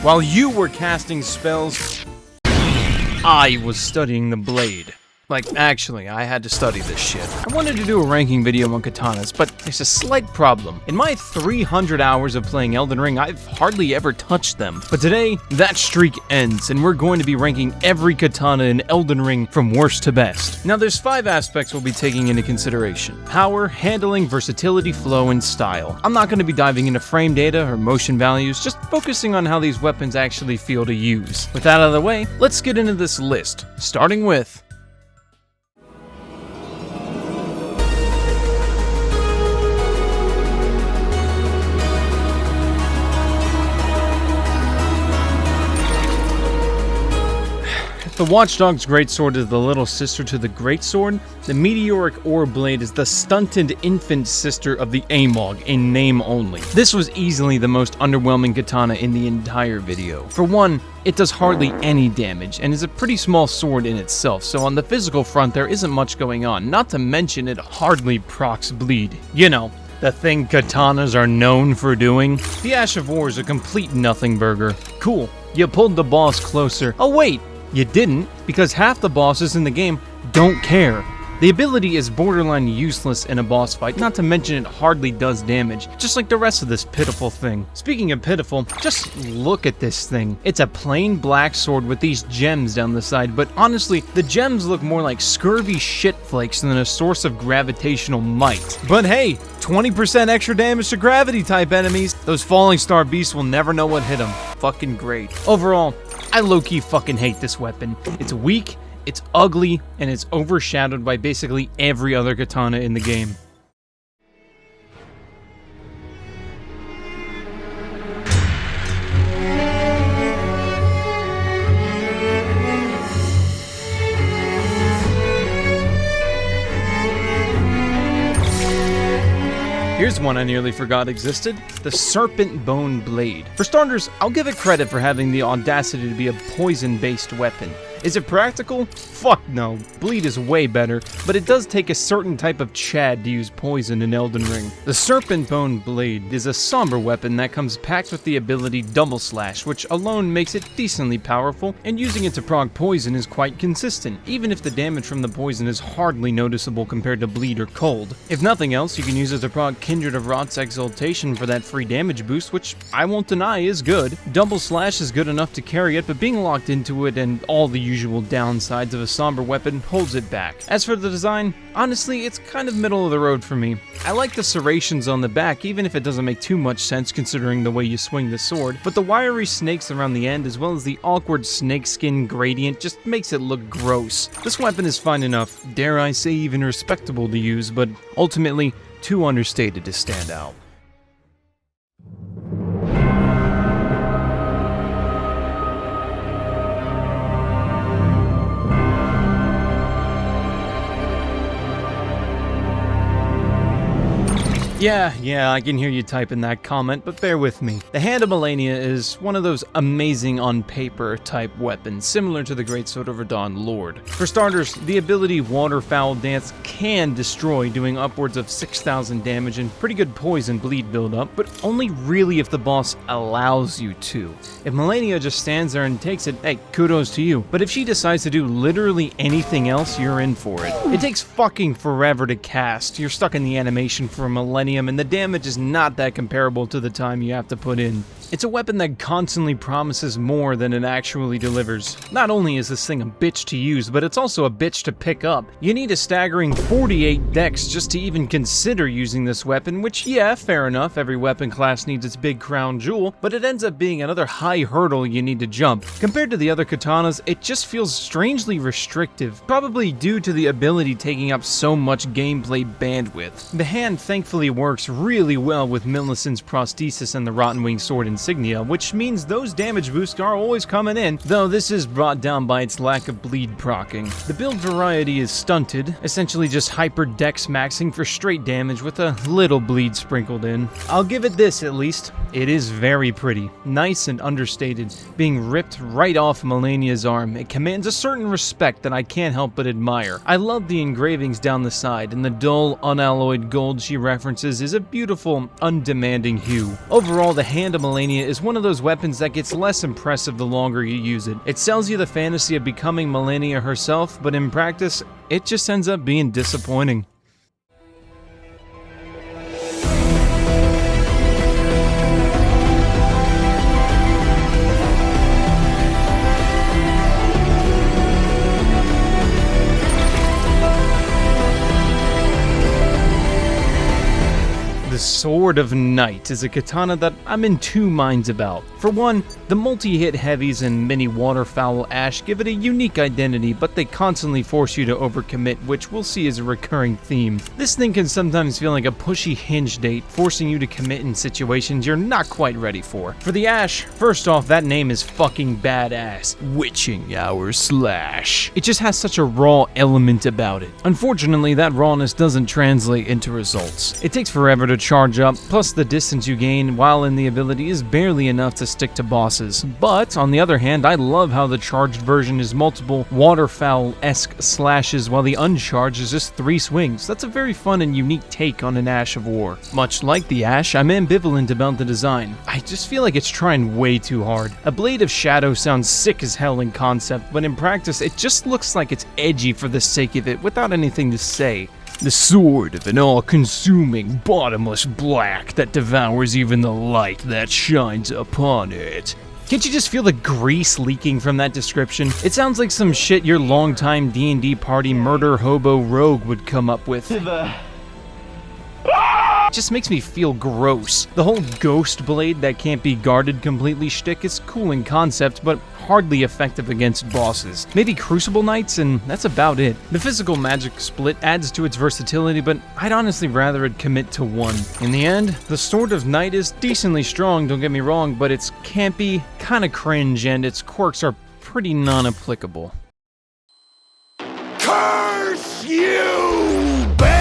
While you were casting spells, I was studying the blade. Like, actually, I had to study this shit. I wanted to do a ranking video on katanas, but there's a slight problem. In my 300 hours of playing Elden Ring, I've hardly ever touched them. But today, that streak ends, and we're going to be ranking every katana in Elden Ring from worst to best. Now, there's 5 aspects we'll be taking into consideration: power, handling, versatility, flow, and style. I'm not going to be diving into frame data or motion values, just focusing on how these weapons actually feel to use. With that out of the way, let's get into this list, starting with the Watchdog's Greatsword is the little sister to the Greatsword. The Meteoric Ore Blade is the stunted infant sister of the Amog, in name only. This was easily the most underwhelming katana in the entire video. For one, it does hardly any damage, and is a pretty small sword in itself, so on the physical front there isn't much going on, not to mention it hardly procs bleed. You know, the thing katanas are known for doing. The Ash of War is a complete nothing burger. Cool, you pulled the boss closer. Oh wait! You didn't, because half the bosses in the game don't care. The ability is borderline useless in a boss fight, not to mention it hardly does damage, just like the rest of this pitiful thing. Speaking of pitiful, just look at this thing. It's a plain black sword with these gems down the side, but honestly, the gems look more like scurvy shit flakes than a source of gravitational might. But hey, 20% extra damage to gravity type enemies. Those falling star beasts will never know what hit them. Fucking great. Overall, I low-key fucking hate this weapon. It's weak, it's ugly, and it's overshadowed by basically every other katana in the game. Here's one I nearly forgot existed, the Serpent Bone Blade. For starters, I'll give it credit for having the audacity to be a poison-based weapon. Is it practical? Fuck no. Bleed is way better, but it does take a certain type of Chad to use poison in Elden Ring. The Serpent Bone Blade is a somber weapon that comes packed with the ability Double Slash, which alone makes it decently powerful, and using it to proc poison is quite consistent, even if the damage from the poison is hardly noticeable compared to bleed or cold. If nothing else, you can use it to proc Kindred of Rot's Exaltation for that free damage boost, which I won't deny is good. Double Slash is good enough to carry it, but being locked into it and all the usual downsides of a somber weapon holds it back. As for the design, honestly, it's kind of middle of the road for me. I like the serrations on the back, even if it doesn't make too much sense considering the way you swing the sword, but the wiry snakes around the end as well as the awkward snakeskin gradient just makes it look gross. This weapon is fine enough, dare I say even respectable to use, but ultimately too understated to stand out. Yeah, I can hear you typing that comment, but bear with me. The Hand of Malenia is one of those amazing on paper type weapons, similar to the Greatsword of Radahn Lord. For starters, the ability Waterfowl Dance can destroy, doing upwards of 6,000 damage and pretty good poison bleed buildup, but only really if the boss allows you to. If Malenia just stands there and takes it, hey, kudos to you. But if she decides to do literally anything else, you're in for it. It takes fucking forever to cast, you're stuck in the animation for a millennium, and the damage is not that comparable to the time you have to put in. It's a weapon that constantly promises more than it actually delivers. Not only is this thing a bitch to use, but it's also a bitch to pick up. You need a staggering 48 dex just to even consider using this weapon, which, yeah, fair enough, every weapon class needs its big crown jewel, but it ends up being another high hurdle you need to jump. Compared to the other katanas, it just feels strangely restrictive, probably due to the ability taking up so much gameplay bandwidth. The hand thankfully works really well with Millicent's prosthesis and the Rotten Wing Sword insignia, which means those damage boosts are always coming in, though this is brought down by its lack of bleed proccing. The build variety is stunted, essentially just hyper dex maxing for straight damage with a little bleed sprinkled in. I'll give it this at least. It is very pretty, nice and understated, being ripped right off Malenia's arm. It commands a certain respect that I can't help but admire. I love the engravings down the side, and the dull, unalloyed gold she references is a beautiful, undemanding hue. Overall, the hand of Malenia is one of those weapons that gets less impressive the longer you use it. It sells you the fantasy of becoming Malenia herself, but in practice, it just ends up being disappointing. The Sword of Night is a katana that I'm in two minds about. For one, the multi-hit heavies and mini waterfowl ash give it a unique identity, but they constantly force you to overcommit, which we'll see is a recurring theme. This thing can sometimes feel like a pushy hinge date, forcing you to commit in situations you're not quite ready for. For the ash, first off, that name is fucking badass. Witching Hour Slash. It just has such a raw element about it. Unfortunately, that rawness doesn't translate into results. It takes forever to charge up, plus the distance you gain while in the ability is barely enough to stick to bosses. But, on the other hand, I love how the charged version is multiple waterfowl-esque slashes while the uncharged is just 3 swings. That's a very fun and unique take on an Ash of War. Much like the Ash, I'm ambivalent about the design. I just feel like it's trying way too hard. A Blade of Shadow sounds sick as hell in concept, but in practice it just looks like it's edgy for the sake of it without anything to say. The sword of an all-consuming, bottomless black that devours even the light that shines upon it. Can't you just feel the grease leaking from that description? It sounds like some shit your longtime D&D party murder hobo rogue would come up with. It just makes me feel gross. The whole ghost blade that can't be guarded completely shtick is cool in concept, but hardly effective against bosses. Maybe Crucible Knights, and that's about it. The physical magic split adds to its versatility, but I'd honestly rather it commit to one. In the end, the Sword of Night is decently strong, don't get me wrong, but it's campy, kinda cringe, and its quirks are pretty non-applicable. Curse you, Bale!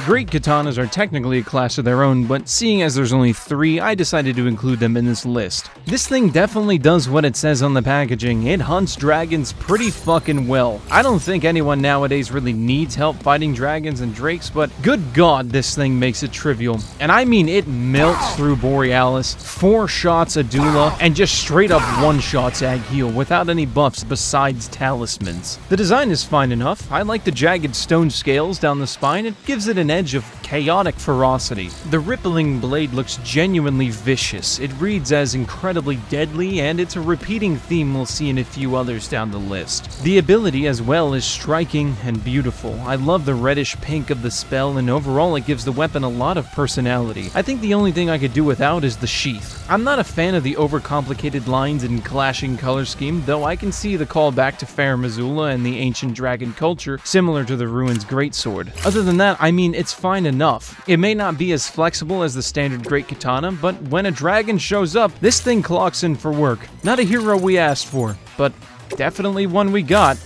Great katanas are technically a class of their own, but seeing as there's only 3, I decided to include them in this list. This thing definitely does what it says on the packaging. It hunts dragons pretty fucking well. I don't think anyone nowadays really needs help fighting dragons and drakes, but good god, this thing makes it trivial. And I mean it melts through Borealis, 4 shots Adula, and just straight up one-shots Agheel without any buffs besides talismans. The design is fine enough. I like the jagged stone scales down the spine. It gives it an edge of chaotic ferocity. The rippling blade looks genuinely vicious. It reads as incredibly deadly, and it's a repeating theme we'll see in a few others down the list. The ability as well is striking and beautiful. I love the reddish pink of the spell, and overall it gives the weapon a lot of personality. I think the only thing I could do without is the sheath. I'm not a fan of the overcomplicated lines and clashing color scheme, though I can see the call back to Fair Missoula and the ancient dragon culture, similar to the Ruin's greatsword. Other than that, I mean, it's fine enough. It may not be as flexible as the standard great katana, but when a dragon shows up, this thing clocks in for work. Not a hero we asked for, but definitely one we got.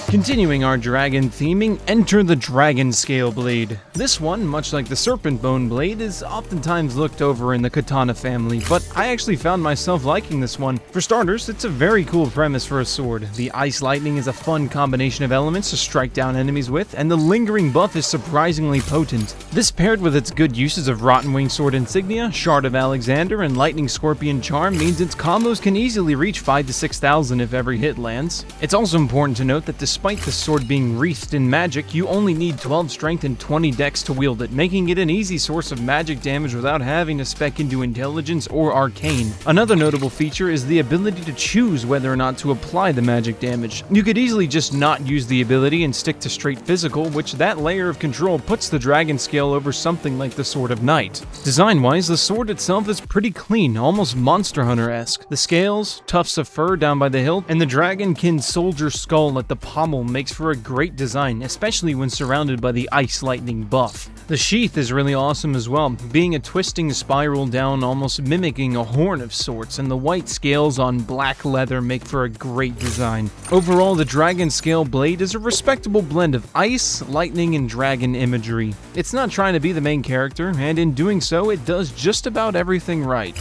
Continuing our dragon theming, enter the Dragon Scale Blade. This one, much like the Serpent Bone Blade, is oftentimes looked over in the katana family, but I actually found myself liking this one. For starters, it's a very cool premise for a sword. The Ice Lightning is a fun combination of elements to strike down enemies with, and the lingering buff is surprisingly potent. This paired with its good uses of Rotten Wing Sword Insignia, Shard of Alexander, and Lightning Scorpion Charm means its combos can easily reach 5,000 to 6,000 if every hit lands. It's also important to note that despite despite the sword being wreathed in magic, you only need 12 strength and 20 dex to wield it, making it an easy source of magic damage without having to spec into intelligence or arcane. Another notable feature is the ability to choose whether or not to apply the magic damage. You could easily just not use the ability and stick to straight physical, which that layer of control puts the dragon scale over something like the Sword of Night. Design-wise, the sword itself is pretty clean, almost Monster Hunter-esque. The scales, tufts of fur down by the hilt, and the dragonkin soldier skull at the pommel makes for a great design, especially when surrounded by the ice lightning buff. The sheath is really awesome as well, being a twisting spiral down almost mimicking a horn of sorts, and the white scales on black leather make for a great design. Overall, the dragon scale blade is a respectable blend of ice, lightning, and dragon imagery. It's not trying to be the main character, and in doing so, it does just about everything right.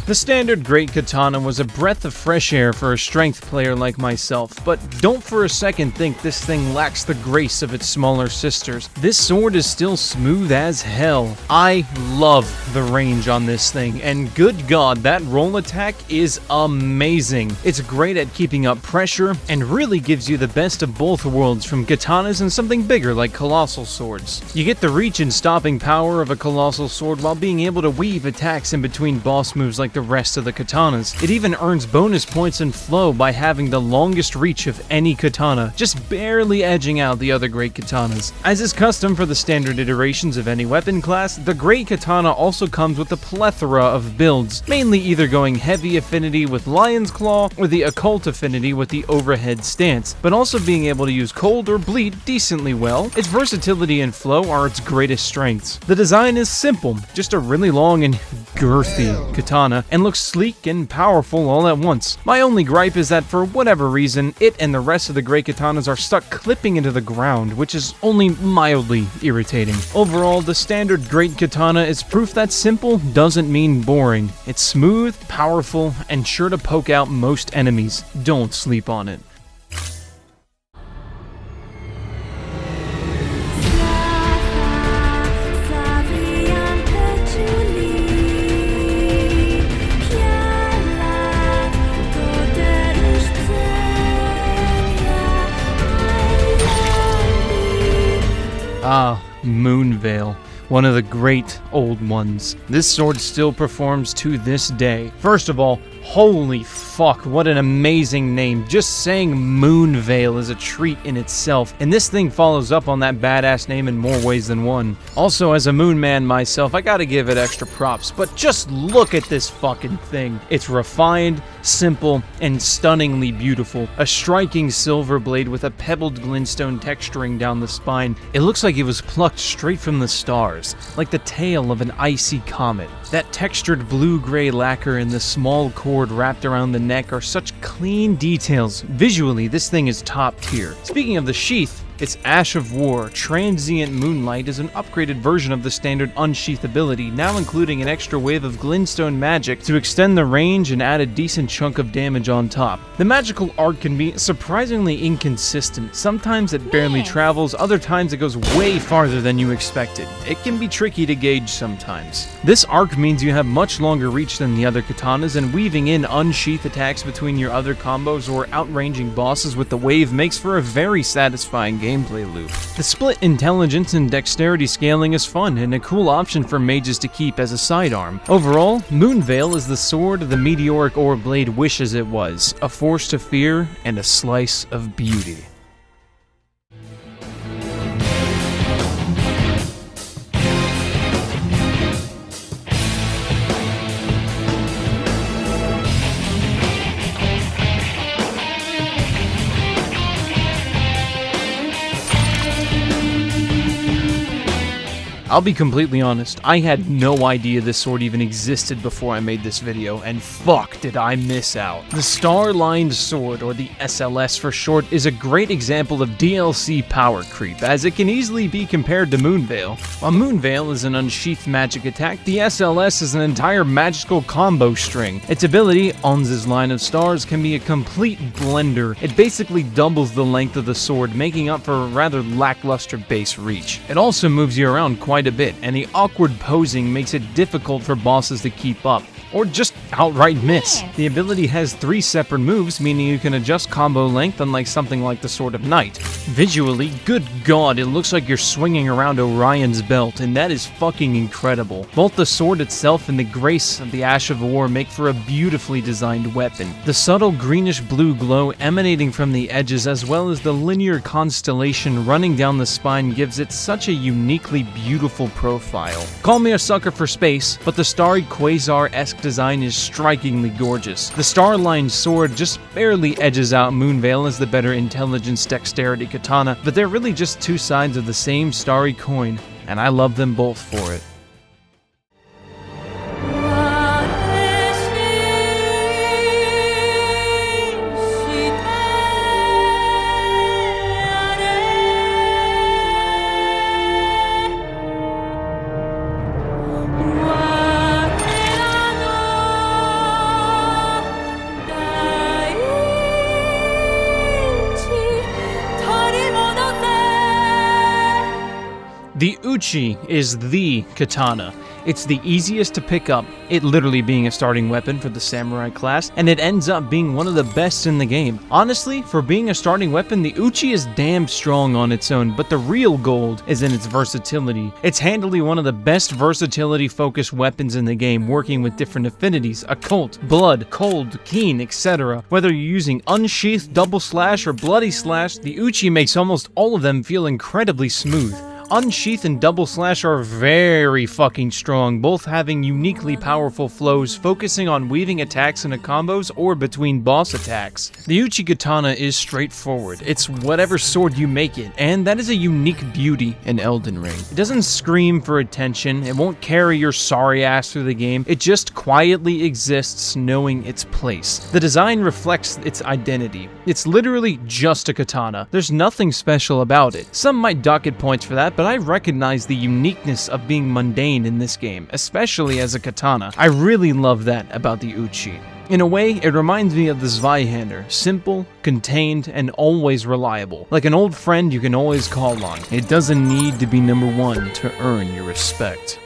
The standard Great Katana was a breath of fresh air for a strength player like myself, but don't for a second think this thing lacks the grace of its smaller sisters. This sword is still smooth as hell. I love the range on this thing, and good god, that roll attack is amazing. It's great at keeping up pressure, and really gives you the best of both worlds from katanas and something bigger like colossal swords. You get the reach and stopping power of a colossal sword while being able to weave attacks in between boss moves like the rest of the katanas. It even earns bonus points in flow by having the longest reach of any katana, just barely edging out the other great katanas. As is custom for the standard iterations of any weapon class, the great katana also comes with a plethora of builds, mainly either going heavy affinity with Lion's Claw or the occult affinity with the overhead stance, but also being able to use cold or bleed decently well. Its versatility and flow are its greatest strengths. The design is simple, just a really long and girthy katana, and looks sleek and powerful all at once. My only gripe is that for whatever reason, it and the rest of the great katanas are stuck clipping into the ground, which is only mildly irritating. Overall, the standard great katana is proof that simple doesn't mean boring. It's smooth, powerful, and sure to poke out most enemies. Don't sleep on it. Ah, Moonveil, one of the great old ones. This sword still performs to this day. First of all, holy fuck, what an amazing name. Just saying Moonveil is a treat in itself, and this thing follows up on that badass name in more ways than one. Also, as a moon man myself, I gotta give it extra props, but just look at this fucking thing. It's refined, simple, and stunningly beautiful. A striking silver blade with a pebbled glintstone texturing down the spine. It looks like it was plucked straight from the stars, like the tail of an icy comet. That textured blue-gray lacquer and the small cord wrapped around the neck are such clean details. Visually, this thing is top tier. Speaking of the sheath, its Ash of War, Transient Moonlight is an upgraded version of the standard Unsheath ability, now including an extra wave of glintstone magic to extend the range and add a decent chunk of damage on top. The magical arc can be surprisingly inconsistent. Sometimes it barely travels, other times it goes way farther than you expected. It can be tricky to gauge sometimes. This arc means you have much longer reach than the other katanas, and weaving in unsheath attacks between your other combos or outranging bosses with the wave makes for a very satisfying gameplay loop. The split intelligence and dexterity scaling is fun and a cool option for mages to keep as a sidearm. Overall, Moonveil is the sword the meteoric ore blade wishes it was, a force to fear and a slice of beauty. I'll be completely honest, I had no idea this sword even existed before I made this video, and fuck did I miss out. The Star-Lined Sword, or the SLS for short, is a great example of DLC power creep, as it can easily be compared to Moonveil. While Moonveil is an unsheathed magic attack, the SLS is an entire magical combo string. Its ability, Onz's Line of Stars, can be a complete blender. It basically doubles the length of the sword, making up for a rather lackluster base reach. It also moves you around quite a bit, and the awkward posing makes it difficult for bosses to keep up, or just outright miss. The ability has 3 separate moves, meaning you can adjust combo length unlike something like the Sword of Night. Visually, good god, it looks like you're swinging around Orion's belt, and that is fucking incredible. Both the sword itself and the grace of the Ash of War make for a beautifully designed weapon. The subtle greenish-blue glow emanating from the edges, as well as the linear constellation running down the spine, gives it such a uniquely beautiful profile. Call me a sucker for space, but the starry quasar-esque design is strikingly gorgeous. The Star-Lined Sword just barely edges out Moonveil as the better intelligence dexterity katana, but they're really just 2 sides of the same starry coin, and I love them both for it. The Uchi is the katana. It's the easiest to pick up, it literally being a starting weapon for the samurai class, and it ends up being one of the best in the game. Honestly, for being a starting weapon, the Uchi is damn strong on its own, but the real gold is in its versatility. It's handily one of the best versatility-focused weapons in the game, working with different affinities, occult, blood, cold, keen, etc. Whether you're using unsheathed double slash or bloody slash, the Uchi makes almost all of them feel incredibly smooth. Unsheath and Double Slash are very fucking strong, both having uniquely powerful flows, focusing on weaving attacks into combos or between boss attacks. The Uchi Katana is straightforward. It's whatever sword you make it, and that is a unique beauty in Elden Ring. It doesn't scream for attention, it won't carry your sorry ass through the game, it just quietly exists knowing its place. The design reflects its identity. It's literally just a katana. There's nothing special about it. Some might dock it points for that, but I recognize the uniqueness of being mundane in this game, especially as a katana. I really love that about the Uchi. In a way, it reminds me of the Zweihander, simple, contained, and always reliable. Like an old friend you can always call on. It doesn't need to be number 1 to earn your respect.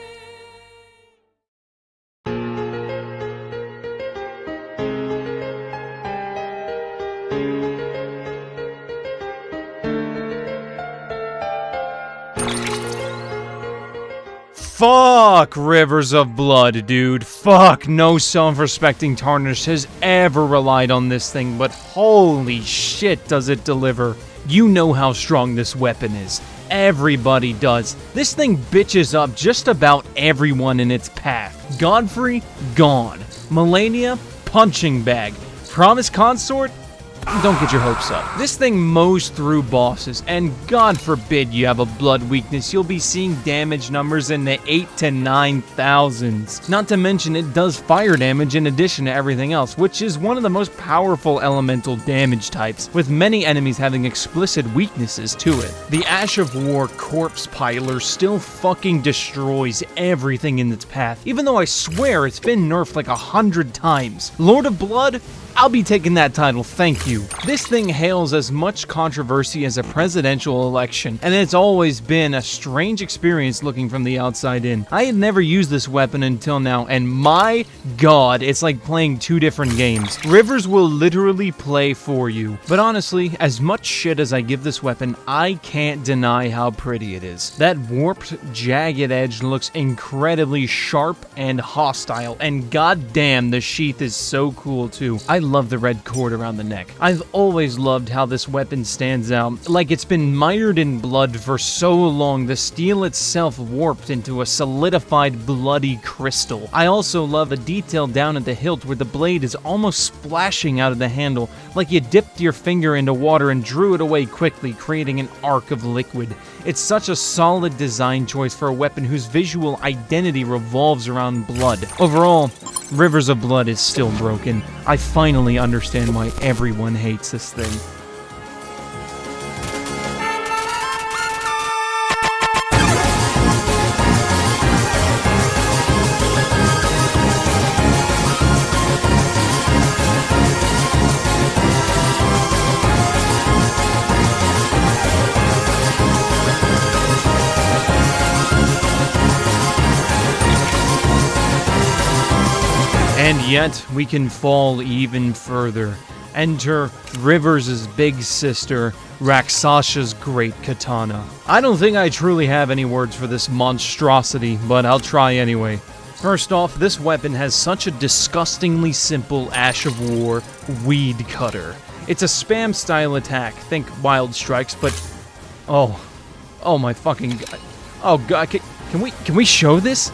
Fuck Rivers of Blood, dude. Fuck, no self-respecting Tarnished has ever relied on this thing, but holy shit does it deliver. You know how strong this weapon is. Everybody does. This thing bitches up just about everyone in its path. Godfrey, gone. Malenia, punching bag. Promise Consort? Don't get your hopes up. This thing mows through bosses, and God forbid you have a blood weakness, you'll be seeing damage numbers in the 8 to 9,000s. Not to mention it does fire damage in addition to everything else, which is one of the most powerful elemental damage types, with many enemies having explicit weaknesses to it. The Ash of War Corpse Piler still fucking destroys everything in its path, even though I swear it's been nerfed like 100 times. Lord of Blood? I'll be taking that title, thank you. This thing hails as much controversy as a presidential election, and it's always been a strange experience looking from the outside in. I had never used this weapon until now, and my god, it's like playing 2 different games. Rivers will literally play for you. But honestly, as much shit as I give this weapon, I can't deny how pretty it is. That warped, jagged edge looks incredibly sharp and hostile, and goddamn, the sheath is so cool too. I love the red cord around the neck. I've always loved how this weapon stands out, like it's been mired in blood for so long the steel itself warped into a solidified bloody crystal. I also love a detail down at the hilt where the blade is almost splashing out of the handle, like you dipped your finger into water and drew it away quickly, creating an arc of liquid. It's such a solid design choice for a weapon whose visual identity revolves around blood. Overall, Rivers of Blood is still broken. I finally understand why everyone hates this thing. And yet, we can fall even further. Enter Rivers' big sister, Rakshas's great katana. I don't think I truly have any words for this monstrosity, but I'll try anyway. First off, this weapon has such a disgustingly simple Ash of War weed cutter. It's a spam style attack, think Wild Strikes, but oh my fucking god. Oh god, can we show this?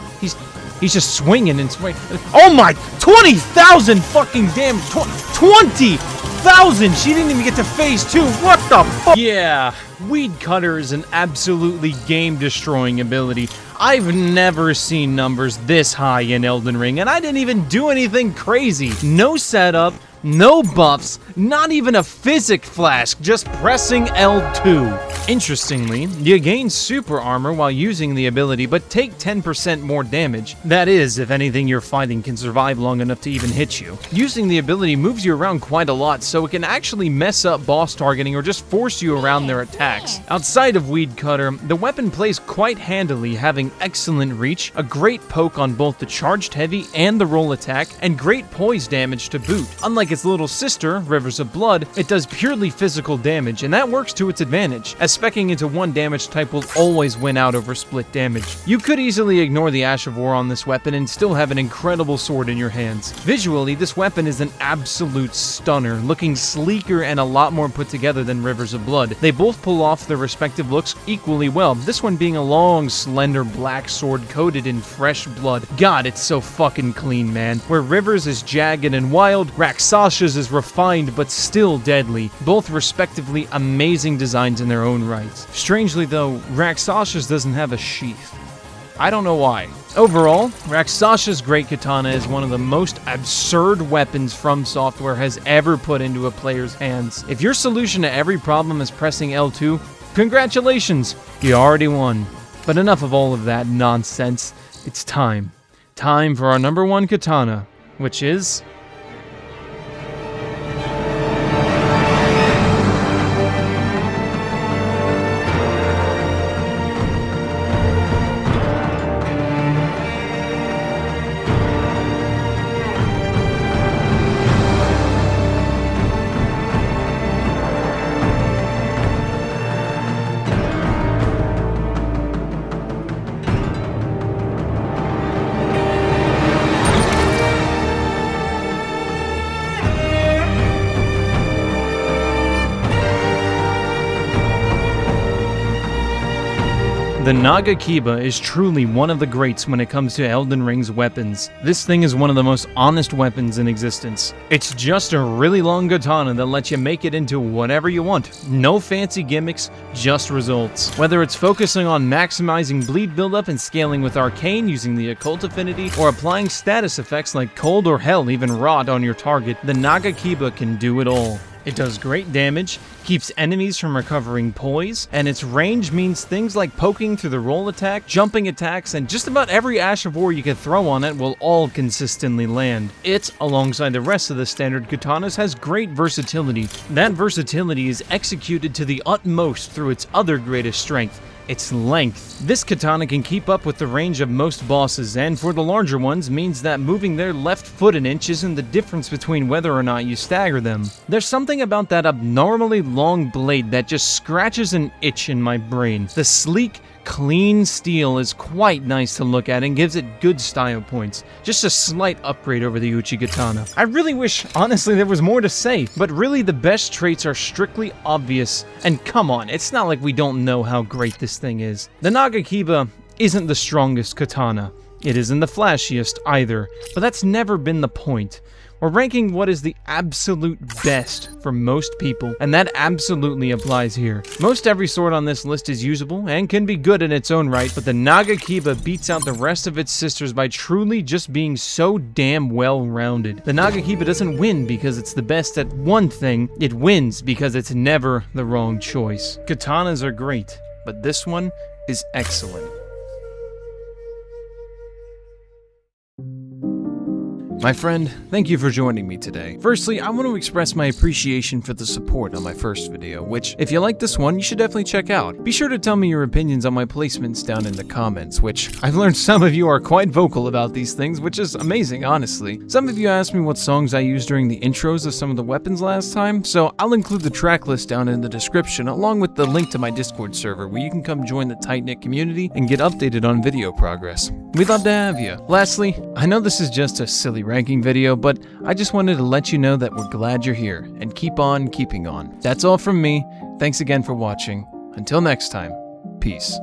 He's just swinging and swinging. Oh my, 20,000 fucking damage. 20,000! She didn't even get to phase 2. What the fuck? Yeah, Weed Cutter is an absolutely game-destroying ability. I've never seen numbers this high in Elden Ring, and I didn't even do anything crazy. No setup, no buffs, not even a physic flask, just pressing L2. Interestingly, you gain super armor while using the ability, but take 10% more damage. That is, if anything you're fighting can survive long enough to even hit you. Using the ability moves you around quite a lot, so it can actually mess up boss targeting or just force you around their attacks. Outside of Weed Cutter, the weapon plays quite handily, having excellent reach, a great poke on both the charged heavy and the roll attack, and great poise damage to boot. Unlike its little sister, Rivers of Blood, it does purely physical damage, and that works to its advantage, as speccing into one damage type will always win out over split damage. You could easily ignore the Ash of War on this weapon and still have an incredible sword in your hands. Visually, this weapon is an absolute stunner, looking sleeker and a lot more put together than Rivers of Blood. They both pull off their respective looks equally well, this one being a long, slender black sword coated in fresh blood. God, it's so fucking clean, man. Where Rivers is jagged and wild, Rakshas's is refined but still deadly, both respectively amazing designs in their own rights. Strangely though, Rakshas's doesn't have a sheath. I don't know why. Overall, Rakshas's Great Katana is one of the most absurd weapons From Software has ever put into a player's hands. If your solution to every problem is pressing L2, congratulations, you already won. But enough of all of that nonsense. It's time. Time for our number one katana, which is... The Nagakiba is truly one of the greats when it comes to Elden Ring's weapons. This thing is one of the most honest weapons in existence. It's just a really long katana that lets you make it into whatever you want. No fancy gimmicks, just results. Whether it's focusing on maximizing bleed buildup and scaling with arcane using the occult affinity, or applying status effects like cold or hell, even rot on your target, the Nagakiba can do it all. It does great damage, keeps enemies from recovering poise, and its range means things like poking through the roll attack, jumping attacks, and just about every Ash of War you can throw on it will all consistently land. It, alongside the rest of the standard katanas, has great versatility. That versatility is executed to the utmost through its other greatest strength, its length. This katana can keep up with the range of most bosses, and for the larger ones means that moving their left foot an inch isn't the difference between whether or not you stagger them. There's something about that abnormally long blade that just scratches an itch in my brain. The sleek, clean steel is quite nice to look at and gives it good style points. Just a slight upgrade over the Uchi Katana. I really wish, honestly, there was more to say, but really the best traits are strictly obvious. And come on, it's not like we don't know how great this thing is. The Nagakiba isn't the strongest katana. It isn't the flashiest either, but that's never been the point. We're ranking what is the absolute best for most people, and that absolutely applies here. Most every sword on this list is usable and can be good in its own right, but the Nagakiba beats out the rest of its sisters by truly just being so damn well-rounded. The Nagakiba doesn't win because it's the best at one thing, it wins because it's never the wrong choice. Katanas are great, but this one is excellent. My friend, thank you for joining me today. Firstly, I want to express my appreciation for the support on my first video, which, if you like this one, you should definitely check out. Be sure to tell me your opinions on my placements down in the comments, which I've learned some of you are quite vocal about these things, which is amazing, honestly. Some of you asked me what songs I used during the intros of some of the weapons last time, so I'll include the track list down in the description, along with the link to my Discord server, where you can come join the tight-knit community and get updated on video progress. We'd love to have you. Lastly, I know this is just a silly ranking video, but I just wanted to let you know that we're glad you're here, and keep on keeping on. That's all from me. Thanks again for watching. Until next time, peace.